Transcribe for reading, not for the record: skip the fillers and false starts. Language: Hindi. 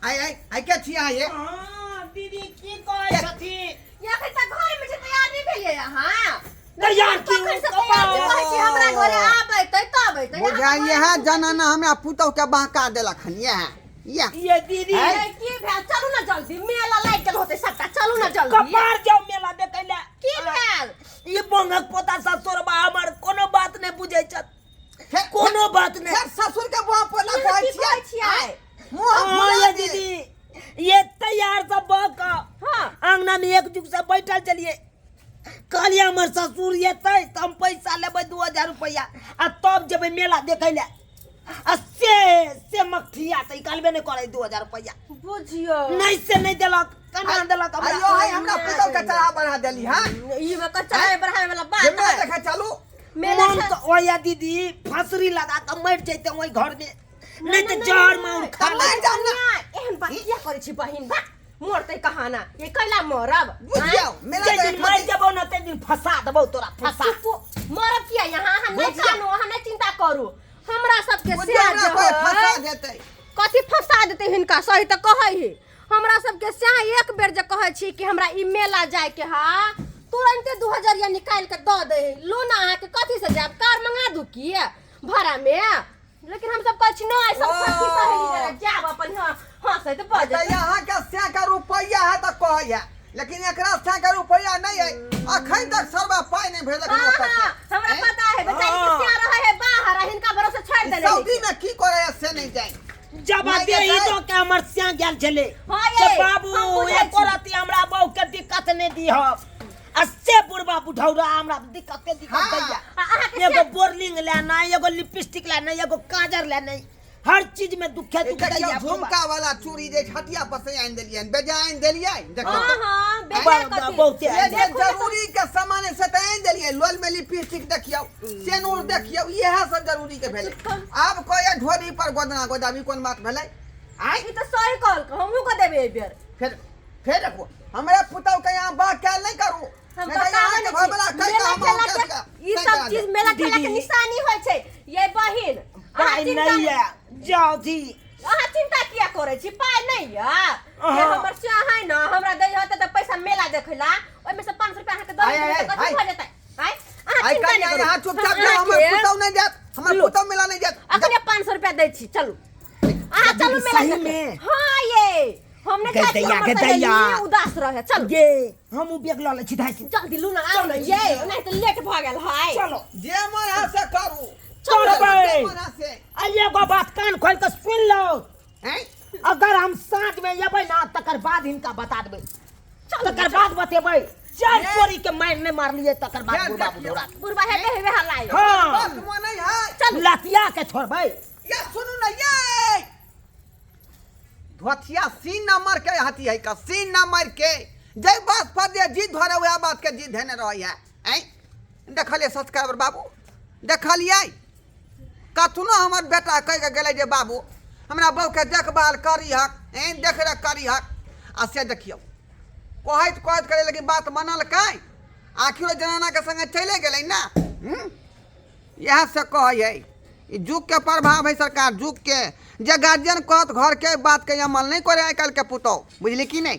आई क्या छिया ये दीदी की कहै छथि या के त घर में से तैयार नहीं भेलिए हां तैयार की कहै छी हमरा घरे आबै तब अतै बुझाइए है जनाना हमरा पुतौ के बहका देलक हन ये दीदी की भेल चलू ना जल्दी मेला लाग गेल होते सबटा चलू ना जल्दी कपार जाओ मेला देखै ले की भेल ये बंगक पोता ससुरबा हमर कोनो बात नहीं बुझै छत कोनो बात नहीं ससुर के बुआ पोला कहै छियै ये दीदी ये तैयार सब बक हां अंगना में एक जुग से बैठल चलिए कहलिए हमर ससुर ये तै त हम पैसा लेबै 2000 रुपया आ तब जेबै मेला देखै ले से मखिया से निकालबे नहीं करे 2000 रुपया बुझियो नहीं से नहीं देलक कना देलक अयो है हमरा पुतौ के चढ़ा बढ़ा देली हां ई में कचरा बढ़ावे वाला बात जेमे देखा चलू मेला मन तो ओया दीदी फसरी लगा के मर जैते ओई घर में नहीं तो जहर मार खा ले एहन बात किया करे छी बहिन बा मरते कहाना ये कैला मरब बुझियो मेला जे दिन मर जबो न ते दिन फसा देबो तोरा फसा मरब किया यहाँ हम नहीं कानो हम नहीं चिंता करू हमरा सबके से फसा देतै कथि फसा देते हिनका सही त कहै है हमरा सबके से एक बेर जे कहै छी कि हमरा ई मेला जाय के हा तुरंते 2000 या निकाल के द दे लोना आ के कथि से जाब कार मंगा दू की भाड़ा में लेकिन हम सब कहै छी नहीं सब सखी सहेली जरा जाब अपन हां से त बज यहाँ के से का रुपया है त कहै लेकिन एकरा से का रुपया नहीं है अखन तक सरबा पाई नहीं भेलक हमरा पता है बेचारी के क्या रहे है बाहर हिनका भरोसे छोड़ देले सऊदी में की करे से नहीं जाए जब दे ई तो के हमर सिया गेल छले हां से बाबू एको राती हमरा बहु के दिक्कत नहीं दी हो अस्से बुढ़वा बुढ़ौरा हमरा दिक्कत दैया एगो बोरलिंग लेना एगो लिपस्टिक लेना एगो काजर लेना हर चीज में दुखे दुख दैया झुमका वाला चूड़ी जे छटिया पर से आइन देलिए बेजाइन देलिए देखो हां बहुते ये जरूरी के सामान से त आइन देलिए लोल में लिपस्टिक देखियो सेनूर देखियो यह सब जरूरी के भेले अब कोई ढोरी पर गोदना गोदाबी कोन बात भेले आई ई त सही कहल हमहु को देबे ए बेर फिर देखो हमरा पुतौ के यहां बा क्या नहीं करू हम ई सब चीज मेला खेला के निशानी होय छै ये बहिन पाई नहीं है जाओ जी अहाँ चिंता किया करे छी पाई नहीं है ये हमर से है ना हमरा दे होते त पैसा मेला देखला ओय में से 500 रुपया अहाँ के दे त कथि भ जेतै अहाँ चिंता नहीं करू यहां चुपचाप जाओ हमर पुतौ नहीं जात हमर पुतौ मेला नहीं जात अखने 500 रुपया दै छी चलू अहाँ चलू मेला में हां ये हमने गदैया उदास रहे चल ये हम बेग ल ले छी धाइ जल्दी लू ना आओ ना ये नहीं तो लेट भ गेल है चलो जे मन है से करू चलो भाई मन है से आइए गो बात कान खोल के सुन लो हैं अगर हम साँझ में येबै ना तकर बाद इनका बता देबै तकर बाद बतेबै चार चोरी के मार नहीं मार लिए तकर बाद बुढ़वा है के हल्ला हां बस मन नहीं है चल लतिया के छोड़बै ये सुनू ना ये धोतिया सीन नंबर के हाथी है का सीन नंबर के जय बात पर दे जीत धरे हुआ बात के जीत धने रही है हैं देखलिए सब्सक्राइबर बाबू देखलिए कतनो हमर बेटा कह के गेले जे बाबू हमरा बहू के देखभाल करी हक हैं देख रेख करी हक आ से देखियो कहत कहत करे लेकिन बात मानल काई आखिर जनाना के संगे चले गेलै ना यह से कहै है जुग के प्रभाव है सरकार जुग के जे गार्जियन कहत घर के बात के अमल नहीं करे आइ काल के पुतौ बुझली कि नहीं।